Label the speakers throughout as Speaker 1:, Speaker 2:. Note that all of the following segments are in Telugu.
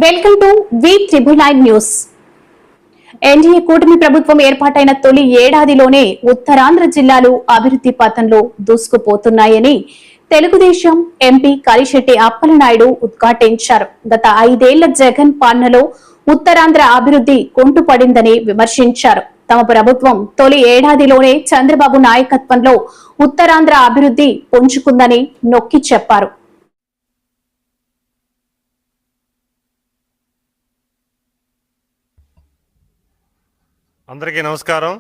Speaker 1: Welcome to V9 news. NDA కూటమి ప్రభుత్వం ఏర్పాటైన తొలి ఏడాదిలోనే ఉత్తరాంధ్ర జిల్లాలు అభివృద్ధి పథంలో దూసుకుపోతున్నాయని తెలుగుదేశం ఎంపీ కలిశెట్టి అప్పలనాయుడు ఉద్ఘాటించారు. గత 5 ఏళ్ల జగన్ పాలనలో ఉత్తరాంధ్ర అభివృద్ధి కుంటుపడిందని విమర్శించారు. తమ ప్రభుత్వం తొలి ఏడాదిలోనే చంద్రబాబు నాయకత్వంలో ఉత్తరాంధ్ర అభివృద్ధి పుంజుకుందని నొక్కి చెప్పారు.
Speaker 2: అందరికీ నమస్కారం.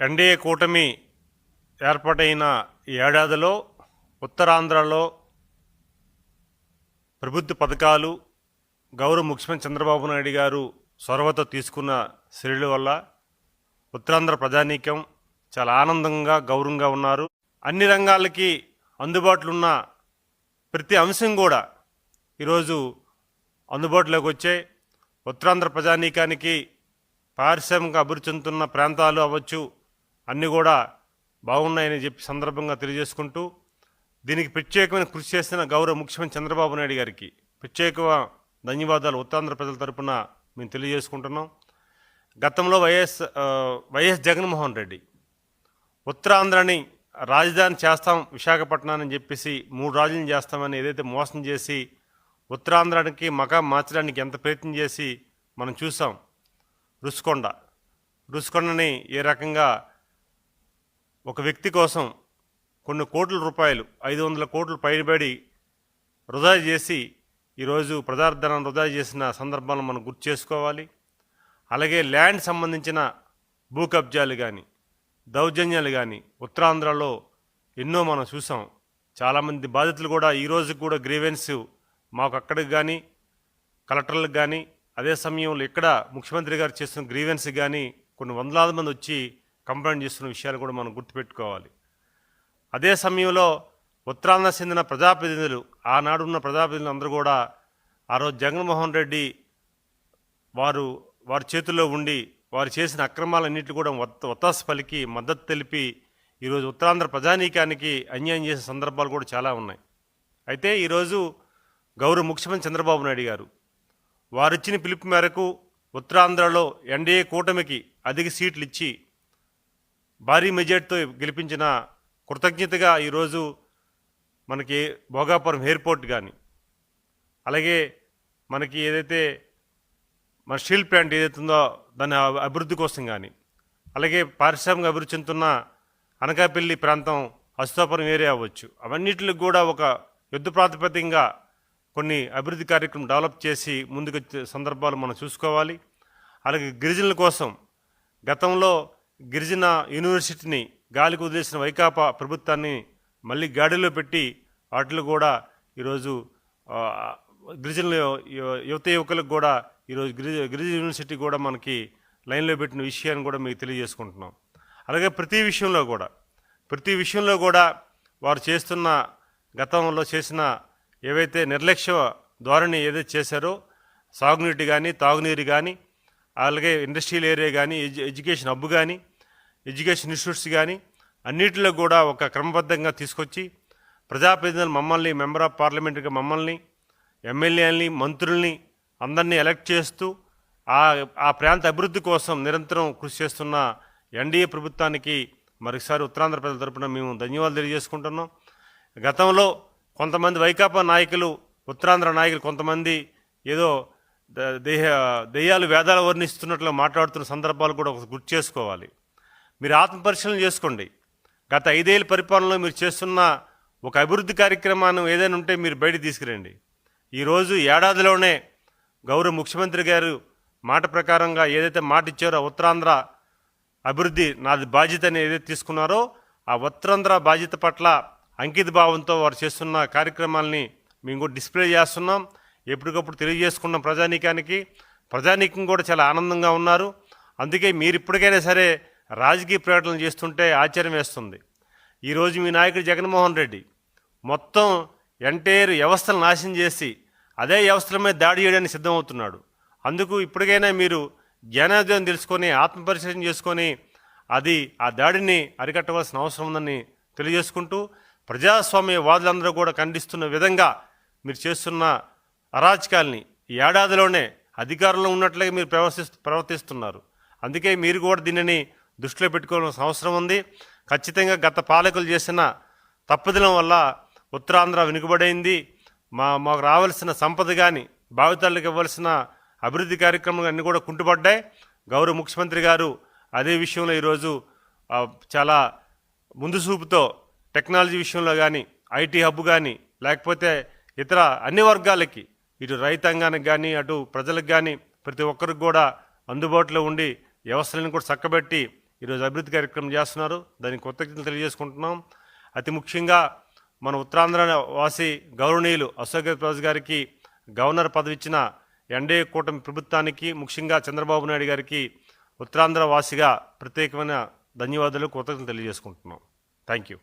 Speaker 2: ఎన్డీఏ కూటమి ఏర్పాటైన ఈ ఏడాదిలో ఉత్తరాంధ్రలో ప్రభుత్వ పథకాలు గౌరవ ముఖ్యమంత్రి చంద్రబాబు నాయుడు గారు చొరవతో తీసుకున్న చర్యల వల్ల ఉత్తరాంధ్ర ప్రజానీకం చాలా ఆనందంగా గౌరవంగా ఉన్నారు. అన్ని రంగాలకి అందుబాటులో ఉన్న ప్రతి అంశం కూడా ఈరోజు అందుబాటులోకి వచ్చాయి. ఉత్తరాంధ్ర ప్రజానీకానికి పారిశ్రామిక అభివృద్ధి చెందుతున్న ప్రాంతాలు అవ్వచ్చు, అన్నీ కూడా బాగున్నాయని చెప్పి సందర్భంగా తెలియజేసుకుంటూ దీనికి ప్రత్యేకమైన కృషి చేసిన గౌరవ ముఖ్యమంత్రి చంద్రబాబు నాయుడు గారికి ప్రత్యేక ధన్యవాదాలు ఉత్తరాంధ్ర ప్రజల తరపున మేము తెలియజేసుకుంటున్నాం. గతంలో వైఎస్ జగన్మోహన్ రెడ్డి ఉత్తరాంధ్రని రాజధాని చేస్తాం విశాఖపట్నాన్ని చెప్పేసి 3 రాజధానులు చేస్తామని ఏదైతే మోసం చేసి ఉత్తరాంధ్రానికి మకాం మార్చడానికి ఎంత ప్రయత్నం చేసి మనం చూసాం. రుషికొండని ఏ రకంగా ఒక వ్యక్తి కోసం కొన్ని కోట్ల రూపాయలు 500 కోట్లు పైబడి వృధా చేసి ఈరోజు ప్రజాధనం వృధా చేసిన సందర్భాలను మనం గుర్తు చేసుకోవాలి. అలాగే ల్యాండ్ సంబంధించిన భూ కబ్జాలు కానీ దౌర్జన్యాలు కానీ ఉత్తరాంధ్రలో ఎన్నో మనం చూసాం. చాలామంది బాధితులు కూడా ఈరోజు కూడా గ్రీవెన్స్ మాకు అక్కడికి కానీ కలెక్టర్లకు కానీ అదే సమయంలో ఇక్కడ ముఖ్యమంత్రి గారు చేస్తున్న గ్రీవెన్స్ కానీ కొన్ని వందలాది మంది వచ్చి కంప్లైంట్ చేస్తున్న విషయాలు కూడా మనం గుర్తుపెట్టుకోవాలి. అదే సమయంలో ఉత్తరాంధ్ర చెందిన ప్రజాప్రతినిధులు ఆనాడున్న ప్రజాప్రతినిధులు అందరూ కూడా ఆ రోజు జగన్మోహన్ రెడ్డి వారి చేతుల్లో ఉండి వారు చేసిన అక్రమాలన్నింటినీ కూడా ఒత్తాస పలికి మద్దతు తెలిపి ఈరోజు ఉత్తరాంధ్ర ప్రజానీకానికి అన్యాయం చేసే సందర్భాలు కూడా చాలా ఉన్నాయి. అయితే ఈరోజు గౌరవ ముఖ్యమంత్రి చంద్రబాబు నాయుడు గారు వారిచ్చిన పిలుపు మేరకు ఉత్తరాంధ్రలో ఎన్డీఏ కూటమికి అధిక సీట్లు ఇచ్చి భారీ మెజార్టీతో గెలిపించిన కృతజ్ఞతగా ఈరోజు మనకి భోగాపురం ఎయిర్పోర్ట్ కానీ అలాగే మనకి ఏదైతే మన స్టీల్ ప్లాంట్ ఏదైతే ఉందో దాని అభివృద్ధి కోసం కానీ అలాగే పారిశ్రామిక అభివృద్ధి చెందుతున్న అనకాపల్లి ప్రాంతం అశోకాపురం ఏరియా అవ్వచ్చు, అవన్నిటికి కూడా ఒక యుద్ధ ప్రాతిపదికగా కొన్ని అభివృద్ధి కార్యక్రమం డెవలప్ చేసి ముందుకు వచ్చే సందర్భాలు మనం చూసుకోవాలి. అలాగే గిరిజనుల కోసం గతంలో గిరిజన యూనివర్సిటీని గాలికి వదిలేసిన వైకాపా ప్రభుత్వాన్ని మళ్ళీ గాడిలో పెట్టి వాటిలో కూడా ఈరోజు గిరిజనుల యువకులకు కూడా ఈరోజు గిరిజన యూనివర్సిటీ కూడా మనకి లైన్లో పెట్టిన విషయాన్ని కూడా మీకు తెలియజేసుకుంటున్నాం. అలాగే ప్రతి విషయంలో కూడా వారు చేస్తున్న గతంలో చేసిన ఏవైతే నిర్లక్ష్య ధోరణి ఏదైతే చేశారో సాగునీటి కానీ తాగునీరు కానీ అలాగే ఇండస్ట్రియల్ ఏరియా కానీ ఎడ్యుకేషన్ హబ్ కానీ ఎడ్యుకేషన్ ఇన్స్టిట్యూట్స్ కానీ అన్నిటిలో కూడా ఒక క్రమబద్ధంగా తీసుకొచ్చి ప్రజాప్రతినిధులు మమ్మల్ని మెంబర్ ఆఫ్ పార్లమెంట్గా మమ్మల్ని ఎమ్మెల్యేలని మంత్రుల్ని అందరినీ ఎలక్ట్ చేస్తూ ఆ ప్రాంత అభివృద్ధి కోసం నిరంతరం కృషి చేస్తున్న ఎన్డీఏ ప్రభుత్వానికి మరొకసారి ఉత్తరాంధ్ర ప్రజల తరపున మేము ధన్యవాదాలు తెలియజేసుకుంటున్నాం. గతంలో కొంతమంది వైకాపా నాయకులు ఉత్తరాంధ్ర నాయకులు కొంతమంది ఏదో దెయ్యాలు వేదాలు వర్ణిస్తున్నట్లు మాట్లాడుతున్న సందర్భాలు కూడా గుర్తు చేసుకోవాలి. మీరు ఆత్మపరిశీలన చేసుకోండి. గత 5 ఏళ్ళ పరిపాలనలో మీరు చేస్తున్న ఒక అభివృద్ధి కార్యక్రమాన్ని ఏదైనా ఉంటే మీరు బయట తీసుకురండి. ఈరోజు ఏడాదిలోనే గౌరవ ముఖ్యమంత్రి గారు మాట ప్రకారంగా ఏదైతే మాట ఇచ్చారో ఉత్తరాంధ్ర అభివృద్ధి నాది బాధ్యత అని ఏదైతే తీసుకున్నారో ఆ ఉత్తరాంధ్ర బాధ్యత పట్ల అంకిత భావంతో వారు చేస్తున్న కార్యక్రమాలని మేము కూడా డిస్ప్లే చేస్తున్నాం. ఎప్పటికప్పుడు తెలియజేసుకున్నాం ప్రజానీకం కూడా చాలా ఆనందంగా ఉన్నారు. అందుకే మీరు ఇప్పటికైనా సరే రాజకీయ ప్రకటనలు చేస్తుంటే ఆశ్చర్యం వేస్తుంది. ఈరోజు మీ నాయకుడు జగన్మోహన్ రెడ్డి మొత్తం ఎంటైర్ వ్యవస్థను నాశనం చేసి అదే వ్యవస్థల మీద దాడి చేయడానికి సిద్ధమవుతున్నాడు. అందుకు ఇప్పటికైనా మీరు జ్ఞానోదయం తెలుసుకొని ఆత్మపరిశీలన చేసుకొని ఆ దాడిని అరికట్టవలసిన అవసరం ఉందని తెలియజేసుకుంటూ ప్రజాస్వామ్య వాదులందరూ కూడా ఖండిస్తున్న విధంగా మీరు చేస్తున్న అరాచకాల్ని ఈ ఏడాదిలోనే అధికారంలో ఉన్నట్లుగా మీరు ప్రవర్తిస్తున్నారు. అందుకే మీరు కూడా దీనిని దృష్టిలో పెట్టుకోవాల్సిన అవసరం ఉంది. ఖచ్చితంగా గత పాలకులు చేసిన తప్పుదలం వల్ల ఉత్తరాంధ్ర వెనుకబడైంది. మాకు రావాల్సిన సంపద కానీ భావితరాలకు ఇవ్వాల్సిన అభివృద్ధి కార్యక్రమాలు అన్నీ కూడా కుంటుపడ్డాయి. గౌరవ ముఖ్యమంత్రి గారు అదే విషయంలో ఈరోజు చాలా ముందు చూపుతో టెక్నాలజీ విషయంలో కానీ, ఐటీ హబ్ కానీ, లేకపోతే ఇతర అన్ని వర్గాలకి, ఇటు రైతాంగానికి కానీ అటు ప్రజలకు కానీ ప్రతి ఒక్కరికి కూడా అందుబాటులో ఉండి వ్యవస్థలను కూడా చక్కబెట్టి ఈరోజు అభివృద్ధి కార్యక్రమం చేస్తున్నారు. దానికి కృతజ్ఞతలు తెలియజేసుకుంటున్నాం. అతి ముఖ్యంగా మన ఉత్తరాంధ్ర వాసి గౌరవనీయులు అశోక్ గజపతిరాజు గారికి గవర్నర్ పదవి ఇచ్చిన ఎన్డీఏ కూటమి ప్రభుత్వానికి, ముఖ్యంగా చంద్రబాబు నాయుడు గారికి ఉత్తరాంధ్ర వాసిగా ప్రత్యేకమైన ధన్యవాదాలు, కృతజ్ఞతలు తెలియజేసుకుంటున్నాం. Thank you.